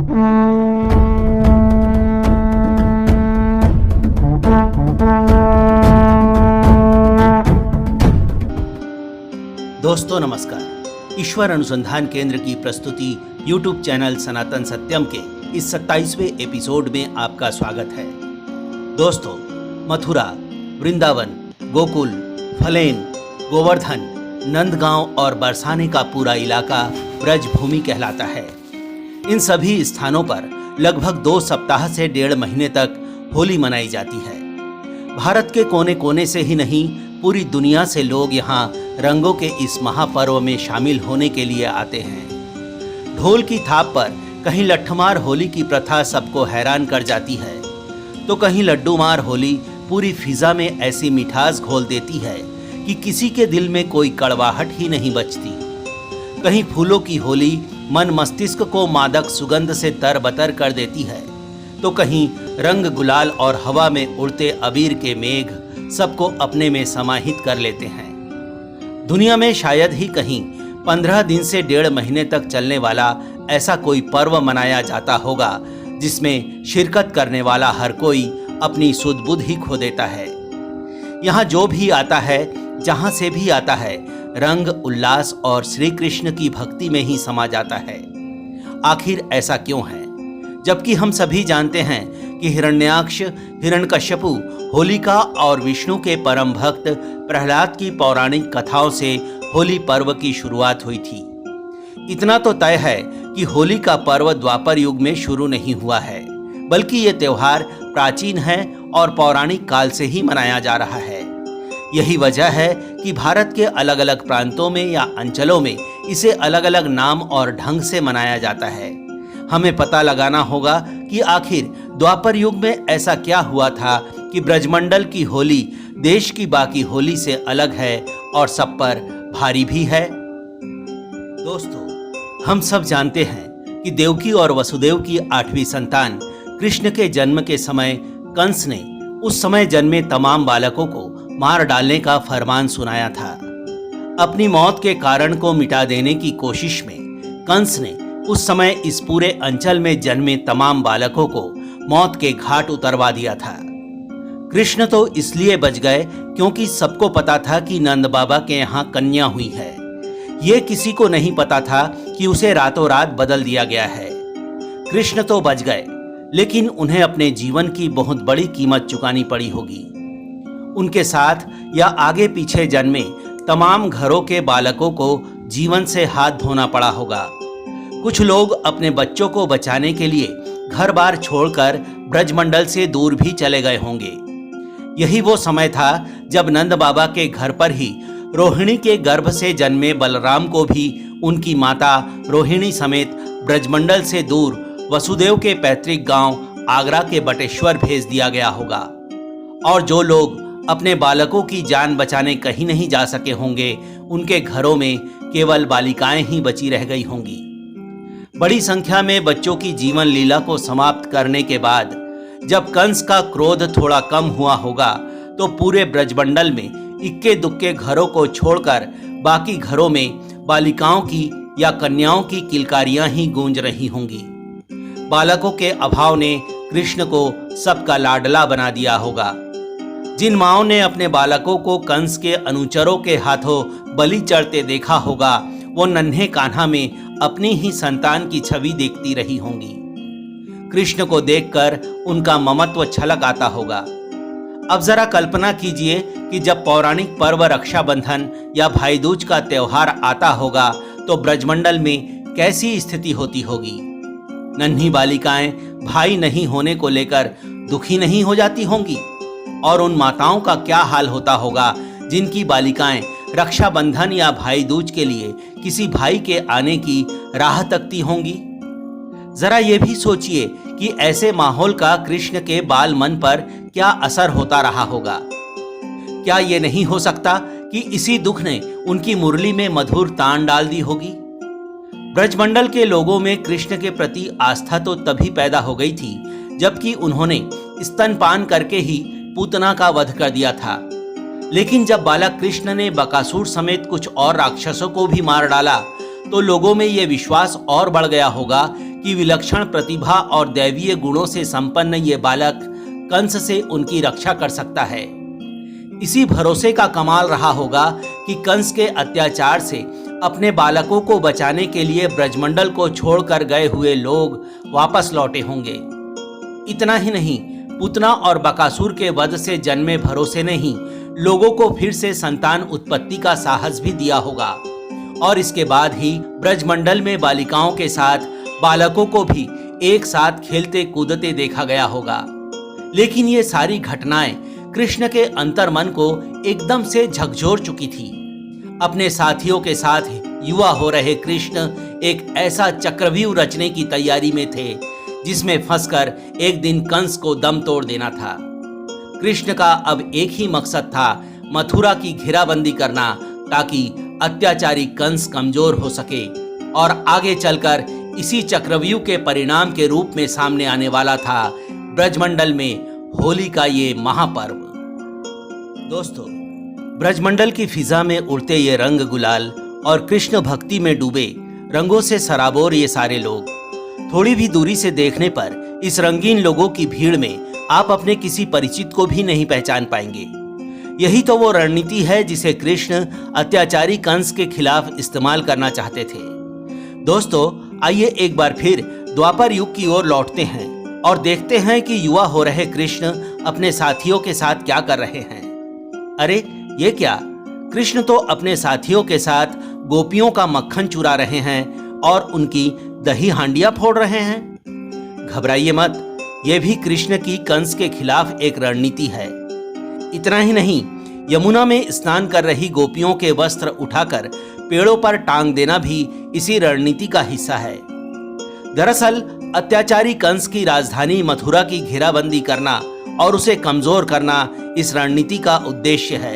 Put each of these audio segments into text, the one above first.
दोस्तों नमस्कार। ईश्वर अनुसंधान केंद्र की प्रस्तुति YouTube चैनल सनातन सत्यम के इस 27वें एपिसोड में आपका स्वागत है। दोस्तों, मथुरा, वृंदावन, गोकुल, फलेन, गोवर्धन, नंदगांव और बरसाने का पूरा इलाका ब्रज भूमि कहलाता है। इन सभी स्थानों पर लगभग 2 सप्ताह से 1.5 महीने तक होली मनाई जाती है। भारत के कोने कोने से ही नहीं, पूरी दुनिया से लोग यहाँ रंगों के इस महापर्व में शामिल होने के लिए आते हैं। ढोल की थाप पर कहीं लट्ठमार होली की प्रथा सबको हैरान कर जाती है, तो कहीं लड्डूमार होली पूरी फिजा में ऐसी मिठास घोल देती है कि किसी के दिल में कोई कड़वाहट ही नहीं बचती। कहीं फूलों की होली मन मस्तिष्क को मादक सुगंध से तरबतर कर देती है, तो कहीं रंग गुलाल और हवा में उड़ते अबीर के मेघ सबको अपने में समाहित कर लेते हैं। दुनिया में शायद ही कहीं 15 दिन से 1.5 महीने तक चलने वाला ऐसा कोई पर्व मनाया जाता होगा जिसमें शिरकत करने वाला हर कोई अपनी सुध बुध ही खो देता है। यहाँ जो भी आता है, जहाँ से भी आता है, रंग उल्लास और श्री कृष्ण की भक्ति में ही समा जाता है। आखिर ऐसा क्यों है, जबकि हम सभी जानते हैं कि हिरण्याक्ष, हिरण्यकश्यपु, होलिका और विष्णु के परम भक्त प्रहलाद की पौराणिक कथाओं से होली पर्व की शुरुआत हुई थी। इतना तो तय है कि होली का पर्व द्वापर युग में शुरू नहीं हुआ है, बल्कि ये त्योहार प्राचीन है और पौराणिक काल से ही मनाया जा रहा है। यही वजह है कि भारत के अलग अलग प्रांतों में या अंचलों में इसे अलग अलग नाम और ढंग से मनाया जाता है। हमें पता लगाना होगा कि आखिर द्वापर युग में ऐसा क्या हुआ था कि ब्रजमंडल की होली देश की बाकी होली से अलग है और सब पर भारी भी है। दोस्तों, हम सब जानते हैं कि देवकी और वसुदेव की 8वीं संतान कृष्ण के जन्म के समय कंस ने उस समय जन्मे तमाम बालकों को मार डालने का फरमान सुनाया था। अपनी मौत के कारण को मिटा देने की कोशिश में कंस ने उस समय इस पूरे अंचल में जन्मे तमाम बालकों को मौत के घाट उतरवा दिया था। कृष्ण तो इसलिए बच गए क्योंकि सबको पता था कि नंद बाबा के यहाँ कन्या हुई है। ये किसी को नहीं पता था कि उसे रातों रात बदल दिया गया है। कृष्ण तो बच गए, लेकिन उन्हें अपने जीवन की बहुत बड़ी कीमत चुकानी पड़ी होगी। उनके साथ या आगे पीछे जन्मे तमाम घरों के बालकों को जीवन से हाथ धोना पड़ा होगा। कुछ लोग अपने बच्चों को बचाने के लिए घर बार छोड़कर ब्रजमंडल से दूर भी चले गए होंगे। यही वो समय था जब नंद बाबा के घर पर ही रोहिणी के गर्भ से जन्मे बलराम को भी उनकी माता रोहिणी समेत ब्रजमंडल से दूर वसुदेव के पैतृक गांव आगरा के बटेश्वर भेज दिया गया होगा। और जो लोग अपने बालकों की जान बचाने कहीं नहीं जा सके होंगे, उनके घरों में केवल बालिकाएं ही बची रह गई होंगी। बड़ी संख्या में बच्चों की जीवन लीला को समाप्त करने के बाद जब कंस का क्रोध थोड़ा कम हुआ होगा, तो पूरे ब्रजमंडल में इक्के दुक्के घरों को छोड़कर बाकी घरों में बालिकाओं की या कन्याओं की किलकारियां ही गूंज रही होंगी। बालकों के अभाव ने कृष्ण को सबका लाडला बना दिया होगा। जिन माओं ने अपने बालकों को कंस के अनुचरों के हाथों बलि चढ़ते देखा होगा, वो नन्हे कान्हा में अपनी ही संतान की छवि देखती रही होंगी। कृष्ण को देखकर उनका ममत्व छलक आता होगा। अब जरा कल्पना कीजिए कि जब पौराणिक पर्व रक्षाबंधन या भाई दूज का त्योहार आता होगा, तो ब्रजमंडल में कैसी स्थिति होती होगी। नन्ही बालिकाएं भाई नहीं होने को लेकर दुखी नहीं हो जाती होंगी, और उन माताओं का क्या हाल होता होगा जिनकी बालिकाएं रक्षाबंधन या भाई दूज के लिए किसी भाई के आने की राह तकती होंगी। जरा ये भी सोचिए कि ऐसे माहौल का कृष्ण के बाल मन पर क्या असर होता रहा होगा। क्या ये नहीं हो सकता कि इसी दुख ने उनकी मुरली में मधुर तान डाल दी होगी। ब्रजमंडल के लोगों में कृष्ण के प्रति आस्था तो तभी पैदा हो गई थी जबकि उन्होंने स्तनपान करके ही पूतना का वध कर दिया था। लेकिन जब बालक कृष्ण ने बकासुर समेत कुछ और राक्षसों को भी मार डाला, तो लोगों में ये विश्वास और बढ़ गया होगा कि विलक्षण प्रतिभा और दैवीय गुणों से संपन्न ये बालक कंस से उनकी रक्षा कर सकता है। इसी भरोसे का कमाल रहा होगा कि कंस के अत्याचार से अपने बालकों को बचाने के लिए ब्रजमंडल को छोड़कर गए हुए लोग वापस लौटे होंगे। इतना ही नहीं, पूतना और बकासुर के वध से जन्मे भरोसे ने ही लोगों को फिर से संतान उत्पत्ति का साहस भी दिया होगा और इसके बाद ही ब्रजमंडल में बालिकाओं के साथ बालकों को भी एक साथ खेलते कूदते देखा गया होगा। लेकिन ये सारी घटनाएं कृष्ण के अंतर्मन को एकदम से झकझोर चुकी थी। अपने साथियों के साथ युवा हो रहे कृष्ण एक ऐसा चक्रव्यूह रचने की तैयारी में थे जिसमें फंसकर एक दिन कंस को दम तोड़ देना था। कृष्ण का अब एक ही मकसद था, मथुरा की घेराबंदी करना ताकि अत्याचारी कंस कमजोर हो सके और आगे चलकर इसी चक्रव्यूह के परिणाम के रूप में सामने आने वाला था ब्रजमंडल में होली का ये महापर्व। दोस्तों, ब्रजमंडल की फिजा में उड़ते ये रंग गुलाल और कृष्ण भक्ति में डूबे रंगों से सराबोर ये सारे लोग, थोड़ी भी दूरी से देखने पर इस रंगीन लोगों की भीड़ में आप अपने किसी परिचित को भी नहीं पहचान पाएंगे। यही तो वो रणनीति है जिसे कृष्ण अत्याचारी कंस के खिलाफ इस्तेमाल करना चाहते थे। दोस्तों, आइए एक बार फिर द्वापर युग की ओर लौटते हैं और देखते हैं कि युवा हो रहे कृष्ण अपने साथियों के साथ क्या कर रहे हैं। अरे ये क्या, कृष्ण तो अपने साथियों के साथ गोपियों का मक्खन चुरा रहे हैं और उनकी दही हांडियां फोड़ रहे हैं। घबराइए मत, यह भी कृष्ण की कंस के खिलाफ एक रणनीति है। इतना ही नहीं, यमुना में स्नान कर रही गोपियों के वस्त्र उठाकर पेड़ों पर टांग देना भी इसी रणनीति का हिस्सा है। दरअसल अत्याचारी कंस की राजधानी मथुरा की घेराबंदी करना और उसे कमजोर करना इस रणनीति का उद्देश्य है।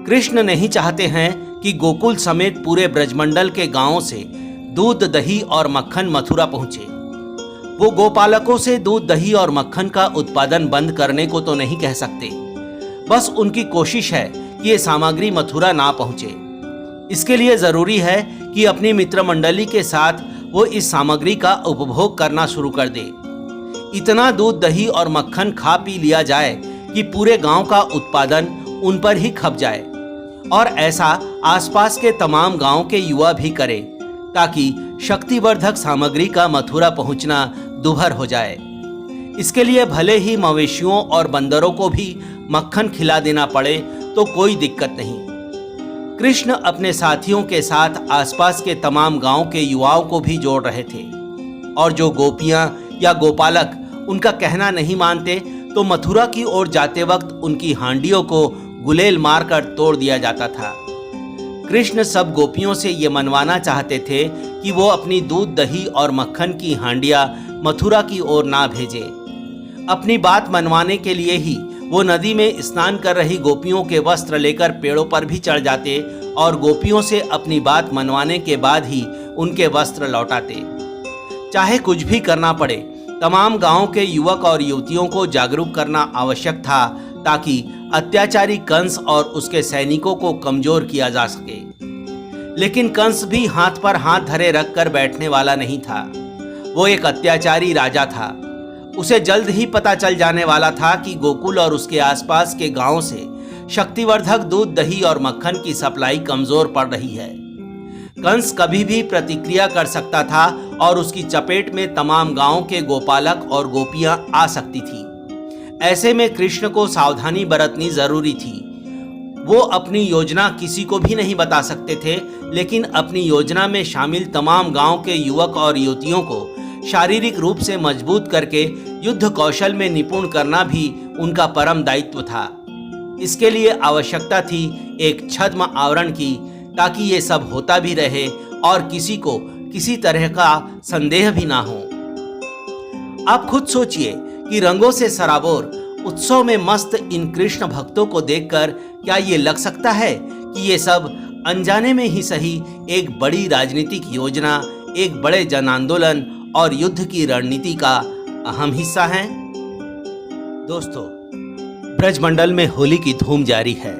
कृष्ण नहीं चाहते हैं कि गोकुल समेत पूरे ब्रजमंडल के गांवों से दूध, दही और मक्खन मथुरा पहुंचे। वो गोपालकों से दूध, दही और मक्खन का उत्पादन बंद करने को तो नहीं कह सकते, बस उनकी कोशिश है कि ये सामग्री मथुरा ना पहुंचे। इसके लिए जरूरी है कि अपनी मित्र मंडली के साथ वो इस सामग्री का उपभोग करना शुरू कर दे। इतना दूध, दही और मक्खन खा पी लिया जाए कि पूरे गांव का उत्पादन उन पर ही खप जाए और ऐसा आसपास के तमाम गांव के युवा भी करें ताकि शक्तिवर्धक सामग्री का मथुरा पहुंचना दुभर हो जाए। इसके लिए भले ही मवेशियों और बंदरों को भी मक्खन खिला देना पड़े तो कोई दिक्कत नहीं। कृष्ण अपने साथियों के साथ आसपास के तमाम गांव के युवाओं को भी जोड़ रहे थे और जो गोपियां या गोपालक उनका कहना नहीं मानते तो मथुरा की ओर जाते वक्त उनकी हांडियों को गुलेल मारकर तोड़ दिया जाता था। कृष्ण सब गोपियों से ये मनवाना चाहते थे कि वो अपनी दूध, दही और मक्खन की हांडियां मथुरा की ओर ना भेजें। अपनी बात मनवाने के लिए ही वो नदी में स्नान कर रही गोपियों के वस्त्र लेकर पेड़ों पर भी चढ़ जाते और गोपियों से अपनी बात मनवाने के बाद ही उनके वस्त्र लौटाते। चाहे कुछ भी करना पड़े, तमाम गांव के युवक और युवतियों को जागरूक करना आवश्यक था ताकि अत्याचारी कंस और उसके सैनिकों को कमजोर किया जा सके। लेकिन कंस भी हाथ पर हाथ धरे रखकर बैठने वाला नहीं था। वो एक अत्याचारी राजा था। उसे जल्द ही पता चल जाने वाला था कि गोकुल और उसके आसपास के गांवों से शक्तिवर्धक दूध, दही और मक्खन की सप्लाई कमजोर पड़ रही है। कंस कभी भी प्रतिक्रिया कर सकता था और उसकी चपेट में तमाम गांवों के गोपालक और गोपियां आ सकती थी। ऐसे में कृष्ण को सावधानी बरतनी जरूरी थी। वो अपनी योजना किसी को भी नहीं बता सकते थे, लेकिन अपनी योजना में शामिल तमाम गांव के युवक और युवतियों को शारीरिक रूप से मजबूत करके युद्ध कौशल में निपुण करना भी उनका परम दायित्व था। इसके लिए आवश्यकता थी एक छद्म आवरण की, ताकि ये सब होता भी रहे और किसी को किसी तरह का संदेह भी ना हो। आप खुद सोचिए कि रंगों से सराबोर उत्सव में मस्त इन कृष्ण भक्तों को देखकर क्या ये लग सकता है कि ये सब अनजाने में ही सही एक बड़ी राजनीतिक योजना, एक बड़े जन आंदोलन और युद्ध की रणनीति का अहम हिस्सा है? दोस्तों, ब्रजमंडल में होली की धूम जारी है।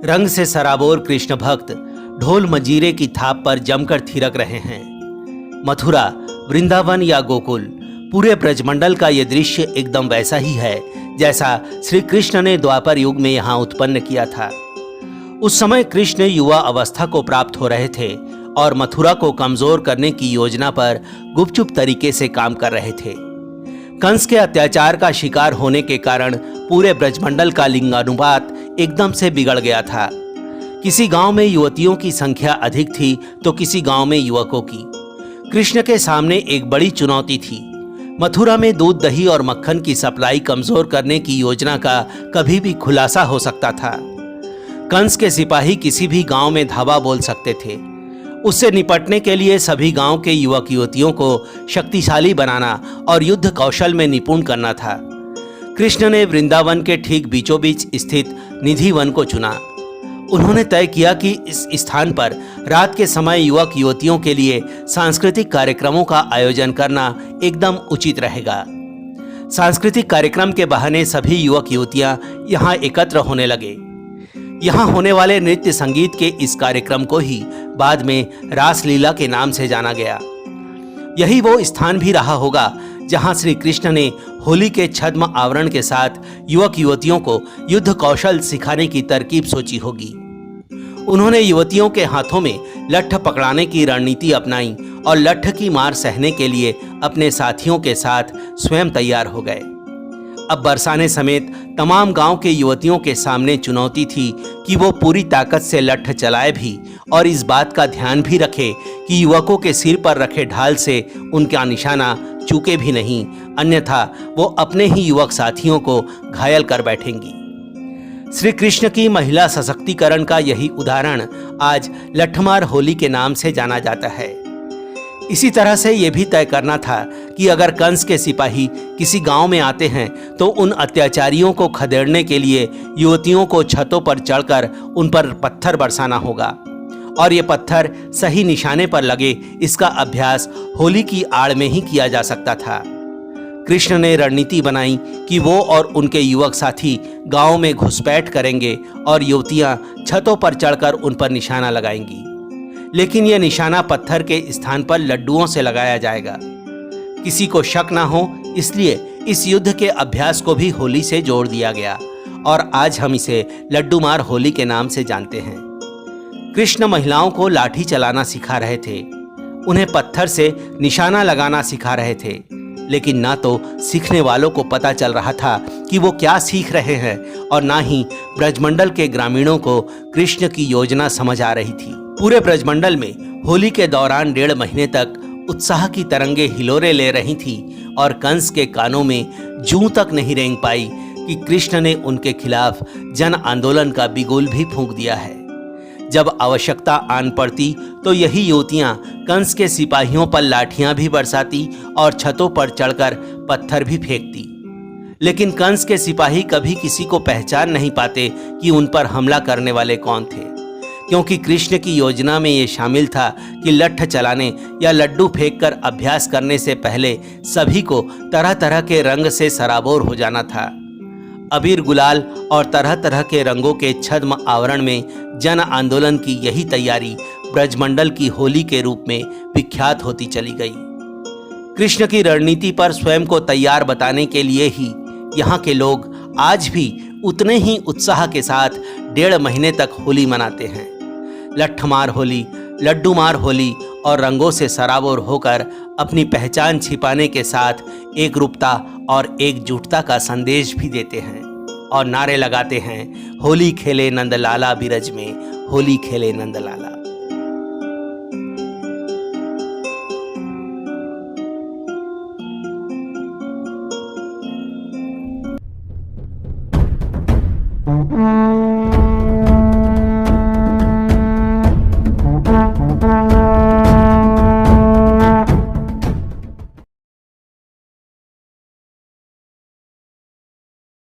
रंग से सराबोर कृष्ण भक्त ढोल मजीरे की थाप पर जमकर थिरक रहे हैं। मथुरा वृंदावन या गोकुल, पूरे ब्रजमंडल का ये दृश्य एकदम वैसा ही है जैसा श्री कृष्ण ने द्वापर युग में यहाँ उत्पन्न किया था। उस समय कृष्ण युवा अवस्था को प्राप्त हो रहे थे और मथुरा को कमजोर करने की योजना पर गुपचुप तरीके से काम कर रहे थे। कंस के अत्याचार का शिकार होने के कारण पूरे ब्रजमंडल का लिंगानुपात एकदम से बिगड़ गया था। किसी गांव में युवतियों की संख्या अधिक थी तो किसी गांव में युवकों की। कृष्ण के सामने एक बड़ी चुनौती थी। मथुरा में दूध, दही और मक्खन की सप्लाई कमजोर करने की योजना का कभी भी खुलासा हो सकता था। कंस के सिपाही किसी भी गांव में धावा बोल सकते थे। उससे निपटने के लिए सभी गांव के युवक युवतियों को शक्तिशाली बनाना और युद्ध कौशल में निपुण करना था। कृष्ण ने वृंदावन के ठीक बीचों बीच स्थित निधि वन को चुना। उन्होंने तय किया कि इस स्थान पर रात के समय युवक युवतियों के लिए सांस्कृतिक कार्यक्रमों का आयोजन करना एकदम उचित रहेगा। सांस्कृतिक कार्यक्रम के बहाने सभी युवक युवतियां यहाँ एकत्र होने लगे। यहाँ होने वाले नृत्य संगीत के इस कार्यक्रम को ही बाद में रासलीला के नाम से जाना गया। यही वो स्थान भी रहा होगा जहाँ श्री कृष्ण ने होली के छद्म आवरण के साथ युवक युवतियों को युद्ध कौशल सिखाने की तरकीब सोची होगी। उन्होंने युवतियों के हाथों में लट्ठ पकड़ाने की रणनीति अपनाई और लट्ठ की मार सहने के लिए अपने साथियों के साथ स्वयं तैयार हो गए। अब बरसाने समेत तमाम गांव के युवतियों के सामने चुनौती थी कि वो पूरी ताकत से लट्ठ चलाए भी और इस बात का ध्यान भी रखे कि युवकों के सिर पर रखे ढाल से उनका निशाना चूके भी नहीं, अन्यथा वो अपने ही युवक साथियों को घायल कर बैठेंगी। श्री कृष्ण की महिला सशक्तिकरण का यही उदाहरण आज लट्ठमार होली के नाम से जाना जाता है। इसी तरह से ये भी तय करना था कि अगर कंस के सिपाही किसी गांव में आते हैं तो उन अत्याचारियों को खदेड़ने के लिए युवतियों को छतों पर चढ़कर उन पर पत्थर बरसाना होगा और ये पत्थर सही निशाने पर लगे, इसका अभ्यास होली की आड़ में ही किया जा सकता था। कृष्ण ने रणनीति बनाई कि वो और उनके युवक साथी गांव में घुसपैठ करेंगे और युवतियां छतों पर चढ़कर उन पर निशाना लगाएंगी, लेकिन यह निशाना पत्थर के स्थान पर लड्डुओं से लगाया जाएगा। किसी को शक ना हो इसलिए इस युद्ध के अभ्यास को भी होली से जोड़ दिया गया और आज हम इसे लड्डू मार होली के नाम से जानते हैं। कृष्ण महिलाओं को लाठी चलाना सिखा रहे थे, उन्हें पत्थर से निशाना लगाना सिखा रहे थे, लेकिन ना तो सीखने वालों को पता चल रहा था कि वो क्या सीख रहे हैं और ना ही ब्रजमंडल के ग्रामीणों को कृष्ण की योजना समझ आ रही थी। पूरे ब्रजमंडल में होली के दौरान 1.5 महीने तक उत्साह की तरंगे हिलोरे ले रही थी और कंस के कानों में जूं तक नहीं रेंग पाई कि कृष्ण ने उनके खिलाफ जन आंदोलन का बिगुल भी फूंक दिया है। जब आवश्यकता आन पड़ती तो यही युवतियां कंस के सिपाहियों पर लाठियां भी बरसाती और छतों पर चढ़कर पत्थर भी फेंकती, लेकिन कंस के सिपाही कभी किसी को पहचान नहीं पाते कि उन पर हमला करने वाले कौन थे, क्योंकि कृष्ण की योजना में ये शामिल था कि लट्ठ चलाने या लड्डू फेंककर अभ्यास करने से पहले सभी को तरह तरह के रंग से सराबोर हो जाना था। अबीर, गुलाल और तरह तरह के रंगों के छद्म आवरण में जन आंदोलन की यही तैयारी ब्रजमंडल की होली के रूप में विख्यात होती चली गई। कृष्ण की रणनीति पर स्वयं को तैयार बताने के लिए ही यहाँ के लोग आज भी उतने ही उत्साह के साथ 1.5 महीने तक होली मनाते हैं। लट्ठमार होली, लड्डू मार होली और रंगों से सराबोर होकर अपनी पहचान छिपाने के साथ एकरूपता और एकजुटता का संदेश भी देते हैं और नारे लगाते हैं, होली खेले नंदलाला बिरज में, होली खेले नंदलाला।